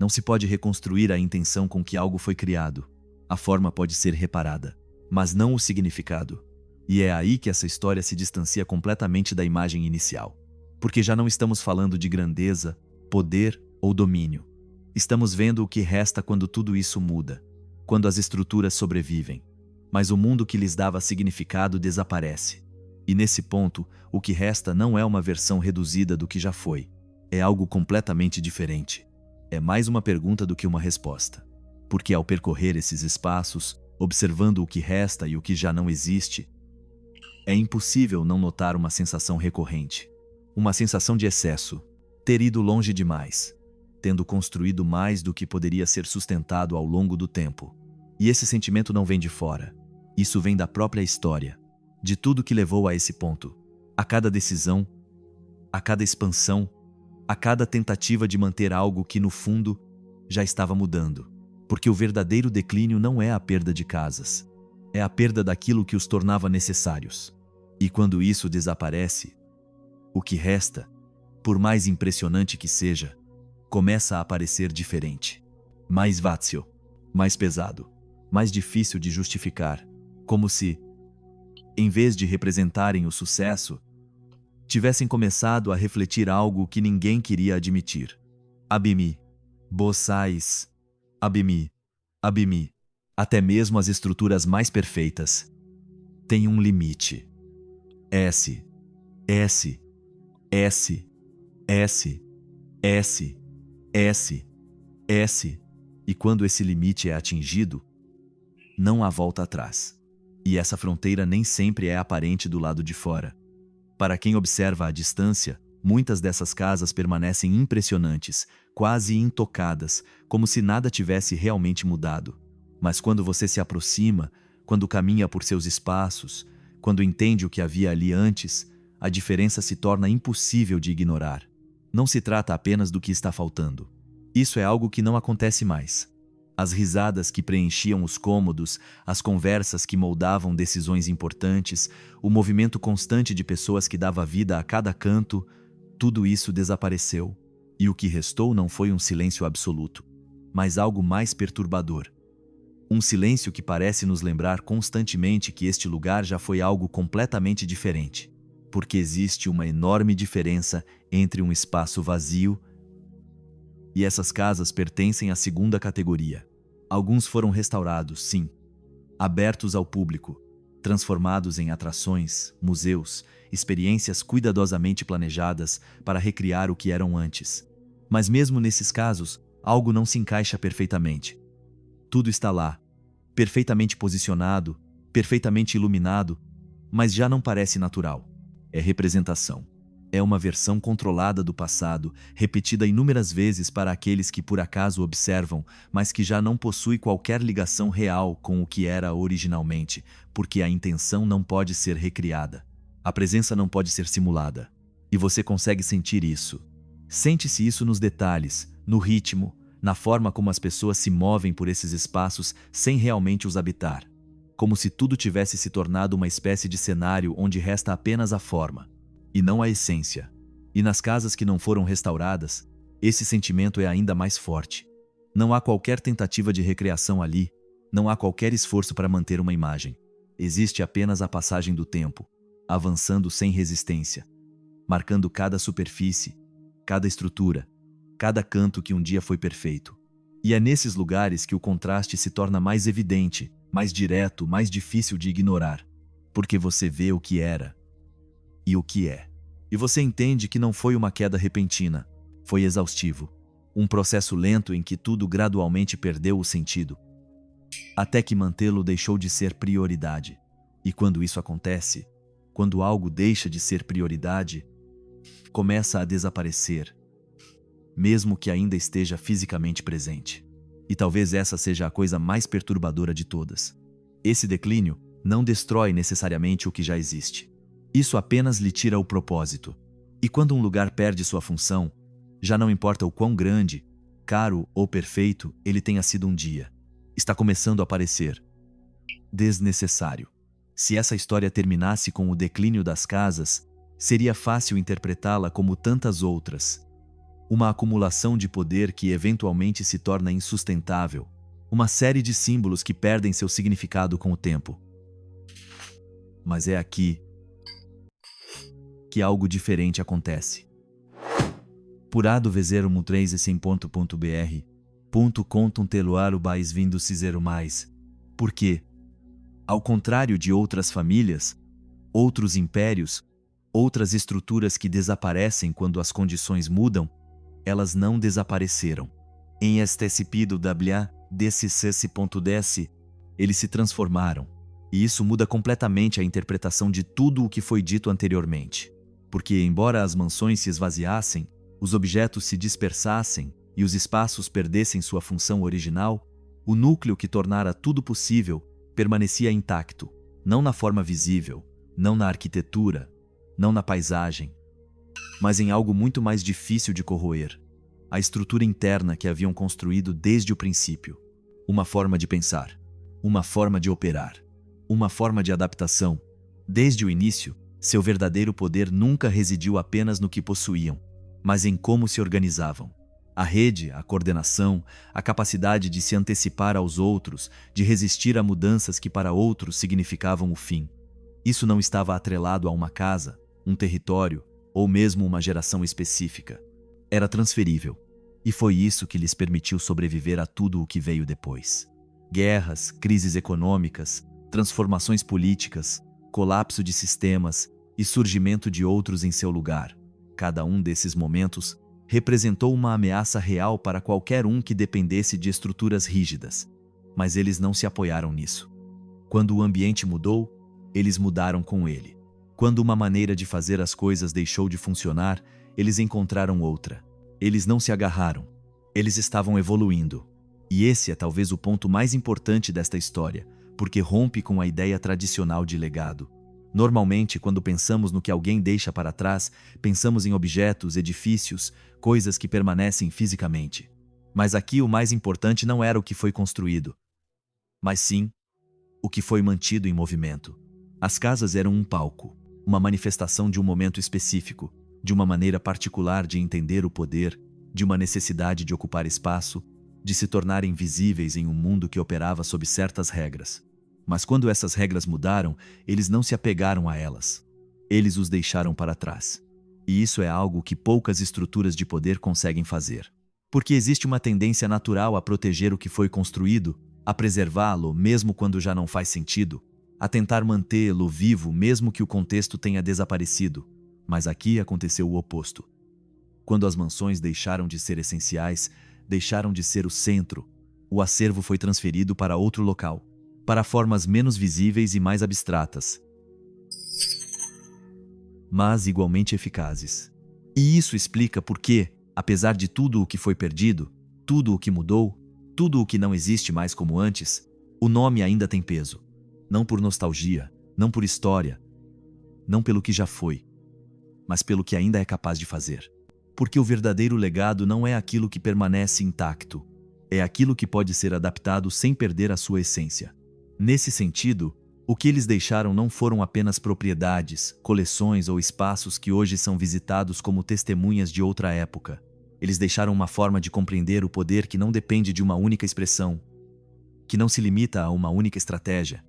Não se pode reconstruir a intenção com que algo foi criado. A forma pode ser reparada, mas não o significado. E é aí que essa história se distancia completamente da imagem inicial. Porque já não estamos falando de grandeza, poder ou domínio. Estamos vendo o que resta quando tudo isso muda, quando as estruturas sobrevivem. Mas o mundo que lhes dava significado desaparece. E nesse ponto, o que resta não é uma versão reduzida do que já foi. É algo completamente diferente. É mais uma pergunta do que uma resposta. Porque ao percorrer esses espaços, observando o que resta e o que já não existe, é impossível não notar uma sensação recorrente. Uma sensação de excesso, ter ido longe demais, tendo construído mais do que poderia ser sustentado ao longo do tempo. E esse sentimento não vem de fora. Isso vem da própria história, de tudo que levou a esse ponto. A cada decisão, a cada expansão, a cada tentativa de manter algo que, no fundo, já estava mudando. Porque o verdadeiro declínio não é a perda de casas, é a perda daquilo que os tornava necessários. E quando isso desaparece, o que resta, por mais impressionante que seja, começa a parecer diferente. Mais vazio, mais pesado, mais difícil de justificar. Como se, em vez de representarem o sucesso, tivessem começado a refletir algo que ninguém queria admitir. Abimi, boçais, abimi, abimi. Até mesmo as estruturas mais perfeitas têm um limite. S, S, S, S, S, S. E quando esse limite é atingido, não há volta atrás. E essa fronteira nem sempre é aparente do lado de fora. Para quem observa à distância, muitas dessas casas permanecem impressionantes, quase intocadas, como se nada tivesse realmente mudado. Mas quando você se aproxima, quando caminha por seus espaços, quando entende o que havia ali antes, a diferença se torna impossível de ignorar. Não se trata apenas do que está faltando. Isso é algo que não acontece mais. As risadas que preenchiam os cômodos, as conversas que moldavam decisões importantes, o movimento constante de pessoas que dava vida a cada canto, tudo isso desapareceu. E o que restou não foi um silêncio absoluto, mas algo mais perturbador. Um silêncio que parece nos lembrar constantemente que este lugar já foi algo completamente diferente, porque existe uma enorme diferença entre um espaço vazio e essas casas pertencem à segunda categoria. Alguns foram restaurados, sim, abertos ao público, transformados em atrações, museus, experiências cuidadosamente planejadas para recriar o que eram antes. Mas mesmo nesses casos, algo não se encaixa perfeitamente. Tudo está lá, perfeitamente posicionado, perfeitamente iluminado, mas já não parece natural. É representação. É uma versão controlada do passado, repetida inúmeras vezes para aqueles que por acaso observam, mas que já não possui qualquer ligação real com o que era originalmente, porque a intenção não pode ser recriada. A presença não pode ser simulada. E você consegue sentir isso. Sente-se isso nos detalhes, no ritmo, na forma como as pessoas se movem por esses espaços sem realmente os habitar. Como se tudo tivesse se tornado uma espécie de cenário onde resta apenas a forma, e não a essência. E nas casas que não foram restauradas, esse sentimento é ainda mais forte. Não há qualquer tentativa de recriação ali, não há qualquer esforço para manter uma imagem. Existe apenas a passagem do tempo, avançando sem resistência, marcando cada superfície, cada estrutura, cada canto que um dia foi perfeito. E é nesses lugares que o contraste se torna mais evidente, mais direto, mais difícil de ignorar, porque você vê o que era e o que é. E você entende que não foi uma queda repentina, foi exaustivo, um processo lento em que tudo gradualmente perdeu o sentido, até que mantê-lo deixou de ser prioridade. E quando isso acontece, quando algo deixa de ser prioridade, começa a desaparecer, mesmo que ainda esteja fisicamente presente. E talvez essa seja a coisa mais perturbadora de todas. Esse declínio não destrói necessariamente o que já existe. Isso apenas lhe tira o propósito. E quando um lugar perde sua função, já não importa o quão grande, caro ou perfeito ele tenha sido um dia. Está começando a parecer desnecessário. Se essa história terminasse com o declínio das casas, seria fácil interpretá-la como tantas outras. Uma acumulação de poder que eventualmente se torna insustentável. Uma série de símbolos que perdem seu significado com o tempo. Mas é aqui que algo diferente acontece. Purado vezero mu3 contum teluar o bais vindo cizer mais. Porque, ao contrário de outras famílias, outros impérios, outras estruturas que desaparecem quando as condições mudam, elas não desapareceram. Em estecipido w desse, eles se transformaram. E isso muda completamente a interpretação de tudo o que foi dito anteriormente. Porque, embora as mansões se esvaziassem, os objetos se dispersassem e os espaços perdessem sua função original, o núcleo que tornara tudo possível permanecia intacto, não na forma visível, não na arquitetura, não na paisagem, mas em algo muito mais difícil de corroer, a estrutura interna que haviam construído desde o princípio. Uma forma de pensar, uma forma de operar, uma forma de adaptação. Desde o início, seu verdadeiro poder nunca residiu apenas no que possuíam, mas em como se organizavam. A rede, a coordenação, a capacidade de se antecipar aos outros, de resistir a mudanças que para outros significavam o fim. Isso não estava atrelado a uma casa, um território ou mesmo uma geração específica. Era transferível, e foi isso que lhes permitiu sobreviver a tudo o que veio depois. Guerras, crises econômicas, transformações políticas, colapso de sistemas, e surgimento de outros em seu lugar. Cada um desses momentos representou uma ameaça real para qualquer um que dependesse de estruturas rígidas, mas eles não se apoiaram nisso. Quando o ambiente mudou, eles mudaram com ele. Quando uma maneira de fazer as coisas deixou de funcionar, eles encontraram outra. Eles não se agarraram. Eles estavam evoluindo. E esse é talvez o ponto mais importante desta história, porque rompe com a ideia tradicional de legado. Normalmente, quando pensamos no que alguém deixa para trás, pensamos em objetos, edifícios, coisas que permanecem fisicamente. Mas aqui o mais importante não era o que foi construído, mas sim o que foi mantido em movimento. As casas eram um palco, uma manifestação de um momento específico, de uma maneira particular de entender o poder, de uma necessidade de ocupar espaço, de se tornarem visíveis em um mundo que operava sob certas regras. Mas quando essas regras mudaram, eles não se apegaram a elas. Eles os deixaram para trás. E isso é algo que poucas estruturas de poder conseguem fazer. Porque existe uma tendência natural a proteger o que foi construído, a preservá-lo mesmo quando já não faz sentido, a tentar mantê-lo vivo mesmo que o contexto tenha desaparecido. Mas aqui aconteceu o oposto. Quando as mansões deixaram de ser essenciais, deixaram de ser o centro, o acervo foi transferido para outro local, para formas menos visíveis e mais abstratas, mas igualmente eficazes. E isso explica por que, apesar de tudo o que foi perdido, tudo o que mudou, tudo o que não existe mais como antes, o nome ainda tem peso. Não por nostalgia, não por história, não pelo que já foi, mas pelo que ainda é capaz de fazer. Porque o verdadeiro legado não é aquilo que permanece intacto, é aquilo que pode ser adaptado sem perder a sua essência. Nesse sentido, o que eles deixaram não foram apenas propriedades, coleções ou espaços que hoje são visitados como testemunhas de outra época. Eles deixaram uma forma de compreender o poder que não depende de uma única expressão, que não se limita a uma única estratégia,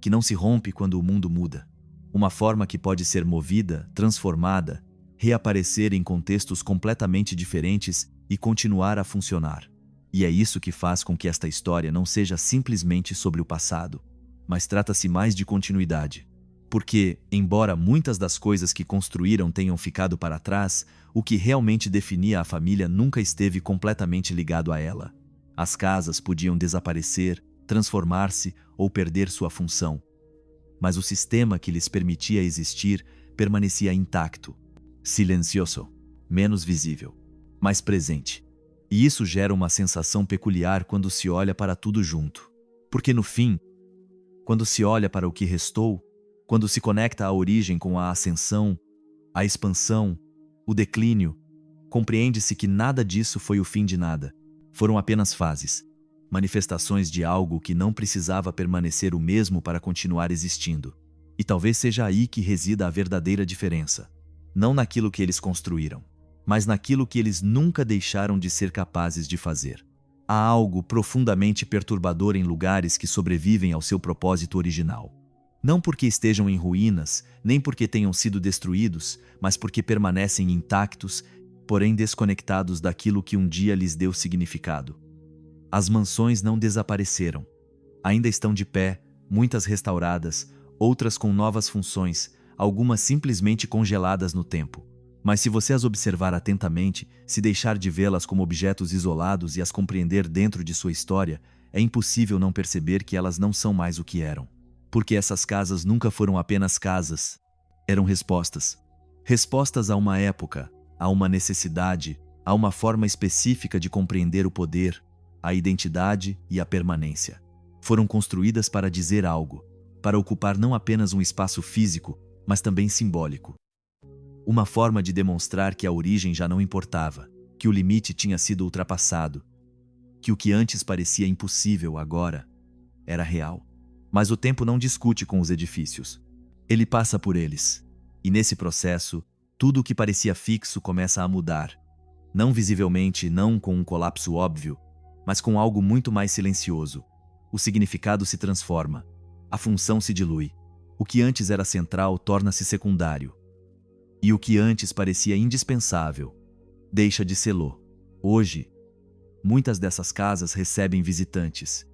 que não se rompe quando o mundo muda. Uma forma que pode ser movida, transformada, reaparecer em contextos completamente diferentes e continuar a funcionar. E é isso que faz com que esta história não seja simplesmente sobre o passado, mas trata-se mais de continuidade. Porque, embora muitas das coisas que construíram tenham ficado para trás, o que realmente definia a família nunca esteve completamente ligado a ela. As casas podiam desaparecer, transformar-se ou perder sua função, mas o sistema que lhes permitia existir permanecia intacto, silencioso, menos visível, mas presente. E isso gera uma sensação peculiar quando se olha para tudo junto. Porque no fim, quando se olha para o que restou, quando se conecta a origem com a ascensão, a expansão, o declínio, compreende-se que nada disso foi o fim de nada. Foram apenas fases, manifestações de algo que não precisava permanecer o mesmo para continuar existindo. E talvez seja aí que resida a verdadeira diferença. Não naquilo que eles construíram, mas naquilo que eles nunca deixaram de ser capazes de fazer. Há algo profundamente perturbador em lugares que sobrevivem ao seu propósito original. Não porque estejam em ruínas, nem porque tenham sido destruídos, mas porque permanecem intactos, porém desconectados daquilo que um dia lhes deu significado. As mansões não desapareceram. Ainda estão de pé, muitas restauradas, outras com novas funções, algumas simplesmente congeladas no tempo. Mas se você as observar atentamente, se deixar de vê-las como objetos isolados e as compreender dentro de sua história, é impossível não perceber que elas não são mais o que eram. Porque essas casas nunca foram apenas casas. Eram respostas. Respostas a uma época, a uma necessidade, a uma forma específica de compreender o poder, a identidade e a permanência. Foram construídas para dizer algo, para ocupar não apenas um espaço físico, mas também simbólico. Uma forma de demonstrar que a origem já não importava, que o limite tinha sido ultrapassado, que o que antes parecia impossível agora era real. Mas o tempo não discute com os edifícios. Ele passa por eles. E nesse processo, tudo o que parecia fixo começa a mudar. Não visivelmente, não com um colapso óbvio, mas com algo muito mais silencioso. O significado se transforma. A função se dilui. O que antes era central torna-se secundário. E o que antes parecia indispensável deixa de sê-lo. Hoje, muitas dessas casas recebem visitantes.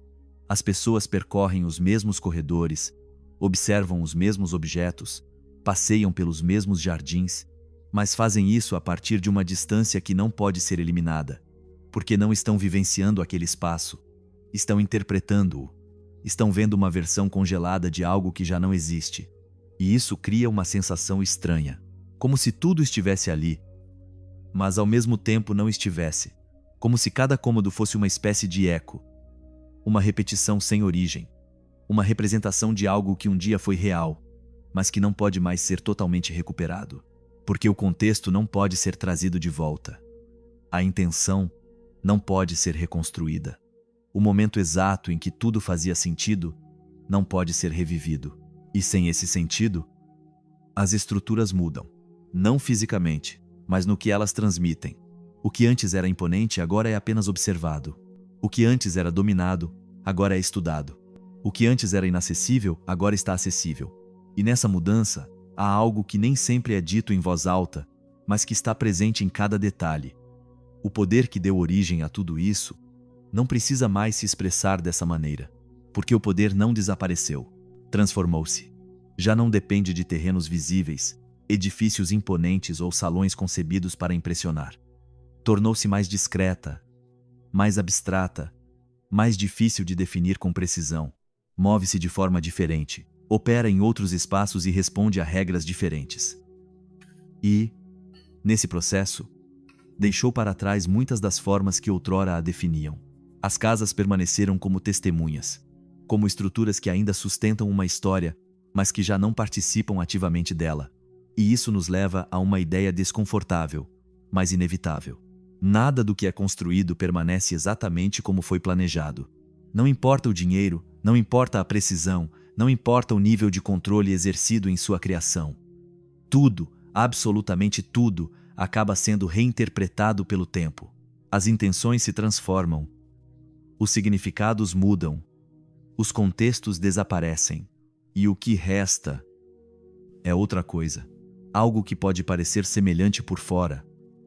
As pessoas percorrem os mesmos corredores, observam os mesmos objetos, passeiam pelos mesmos jardins, mas fazem isso a partir de uma distância que não pode ser eliminada, porque não estão vivenciando aquele espaço, estão interpretando-o, estão vendo uma versão congelada de algo que já não existe. E isso cria uma sensação estranha, como se tudo estivesse ali, mas ao mesmo tempo não estivesse, como se cada cômodo fosse uma espécie de eco, uma repetição sem origem, uma representação de algo que um dia foi real, mas que não pode mais ser totalmente recuperado, porque o contexto não pode ser trazido de volta. A intenção não pode ser reconstruída. O momento exato em que tudo fazia sentido não pode ser revivido. E sem esse sentido, as estruturas mudam, não fisicamente, mas no que elas transmitem. O que antes era imponente agora é apenas observado. O que antes era dominado agora é estudado. O que antes era inacessível agora está acessível. E nessa mudança, há algo que nem sempre é dito em voz alta, mas que está presente em cada detalhe. O poder que deu origem a tudo isso não precisa mais se expressar dessa maneira, porque o poder não desapareceu, transformou-se. Já não depende de terrenos visíveis, edifícios imponentes ou salões concebidos para impressionar. Tornou-se mais discreta, mais abstrata, mais difícil de definir com precisão. Move-se de forma diferente, opera em outros espaços e responde a regras diferentes. E, nesse processo, deixou para trás muitas das formas que outrora a definiam. As casas permaneceram como testemunhas, como estruturas que ainda sustentam uma história, mas que já não participam ativamente dela. E isso nos leva a uma ideia desconfortável, mas inevitável. Nada do que é construído permanece exatamente como foi planejado. Não importa o dinheiro, não importa a precisão, não importa o nível de controle exercido em sua criação. Tudo, absolutamente tudo, acaba sendo reinterpretado pelo tempo. As intenções se transformam, os significados mudam, os contextos desaparecem, e o que resta é outra coisa. Algo que pode parecer semelhante por fora,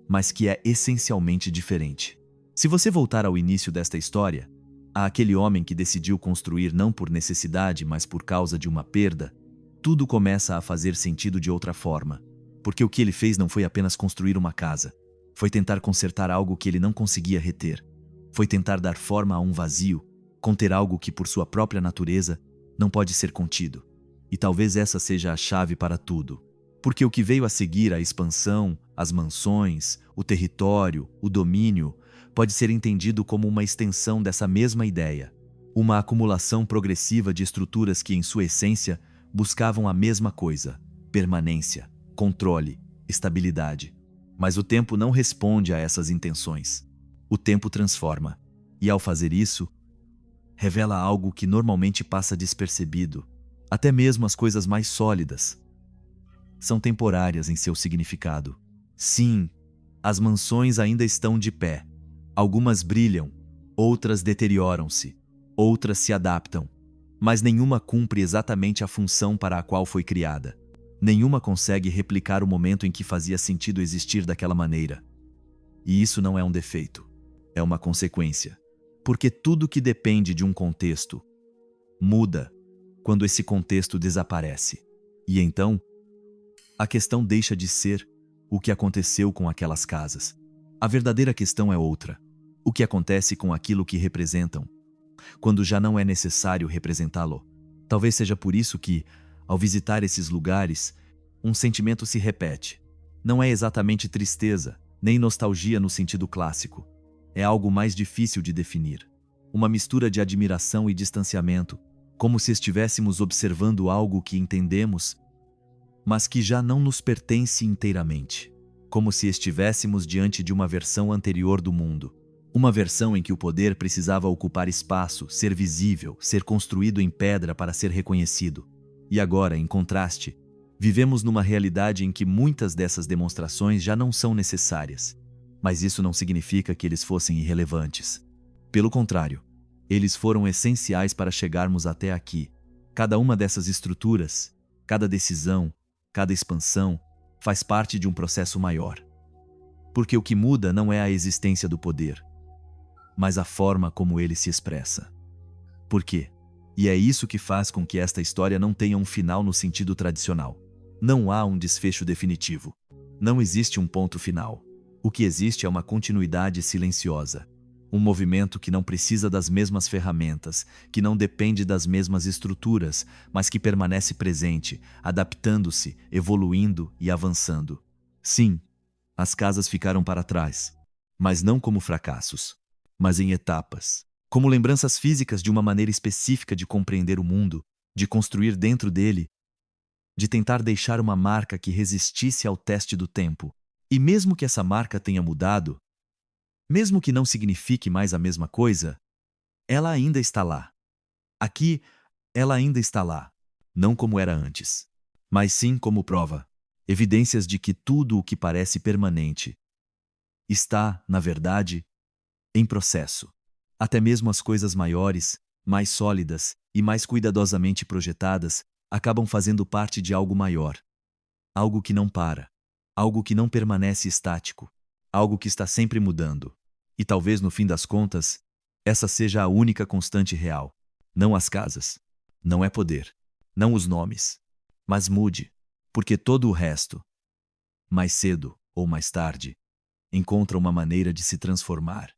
mas que é essencialmente diferente. Se você voltar ao início desta história, a aquele homem que decidiu construir não por necessidade, mas por causa de uma perda, tudo começa a fazer sentido de outra forma. Porque o que ele fez não foi apenas construir uma casa. Foi tentar consertar algo que ele não conseguia reter. Foi tentar dar forma a um vazio, conter algo que por sua própria natureza não pode ser contido. E talvez essa seja a chave para tudo. Porque o que veio a seguir, a expansão, as mansões, o território, o domínio, pode ser entendido como uma extensão dessa mesma ideia. Uma acumulação progressiva de estruturas que, em sua essência, buscavam a mesma coisa: permanência, controle, estabilidade. Mas o tempo não responde a essas intenções. O tempo transforma. E ao fazer isso, revela algo que normalmente passa despercebido. Até mesmo as coisas mais sólidas são temporárias em seu significado. Sim, as mansões ainda estão de pé. Algumas brilham, outras deterioram-se, outras se adaptam, mas nenhuma cumpre exatamente a função para a qual foi criada. Nenhuma consegue replicar o momento em que fazia sentido existir daquela maneira. E isso não é um defeito, é uma consequência. Porque tudo que depende de um contexto muda quando esse contexto desaparece. E então, a questão deixa de ser o que aconteceu com aquelas casas. A verdadeira questão é outra. O que acontece com aquilo que representam, quando já não é necessário representá-lo? Talvez seja por isso que, ao visitar esses lugares, um sentimento se repete. Não é exatamente tristeza, nem nostalgia no sentido clássico. É algo mais difícil de definir. Uma mistura de admiração e distanciamento, como se estivéssemos observando algo que entendemos, mas que já não nos pertence inteiramente. Como se estivéssemos diante de uma versão anterior do mundo. Uma versão em que o poder precisava ocupar espaço, ser visível, ser construído em pedra para ser reconhecido. E agora, em contraste, vivemos numa realidade em que muitas dessas demonstrações já não são necessárias. Mas isso não significa que eles fossem irrelevantes. Pelo contrário, eles foram essenciais para chegarmos até aqui. Cada uma dessas estruturas, cada decisão, cada expansão, faz parte de um processo maior. Porque o que muda não é a existência do poder, mas a forma como ele se expressa. Por quê? E é isso que faz com que esta história não tenha um final no sentido tradicional. Não há um desfecho definitivo. Não existe um ponto final. O que existe é uma continuidade silenciosa. Um movimento que não precisa das mesmas ferramentas, que não depende das mesmas estruturas, mas que permanece presente, adaptando-se, evoluindo e avançando. Sim, as casas ficaram para trás, mas não como fracassos, mas em etapas, como lembranças físicas de uma maneira específica de compreender o mundo, de construir dentro dele, de tentar deixar uma marca que resistisse ao teste do tempo. E mesmo que essa marca tenha mudado, mesmo que não signifique mais a mesma coisa, ela ainda está lá. Aqui, ela ainda está lá. Não como era antes, mas sim como prova. Evidências de que tudo o que parece permanente está, na verdade, em processo. Até mesmo as coisas maiores, mais sólidas e mais cuidadosamente projetadas acabam fazendo parte de algo maior. Algo que não para. Algo que não permanece estático. Algo que está sempre mudando. E talvez, no fim das contas, essa seja a única constante real. Não as casas. Não é poder. Não os nomes. Mas mude, porque todo o resto, mais cedo ou mais tarde, encontra uma maneira de se transformar.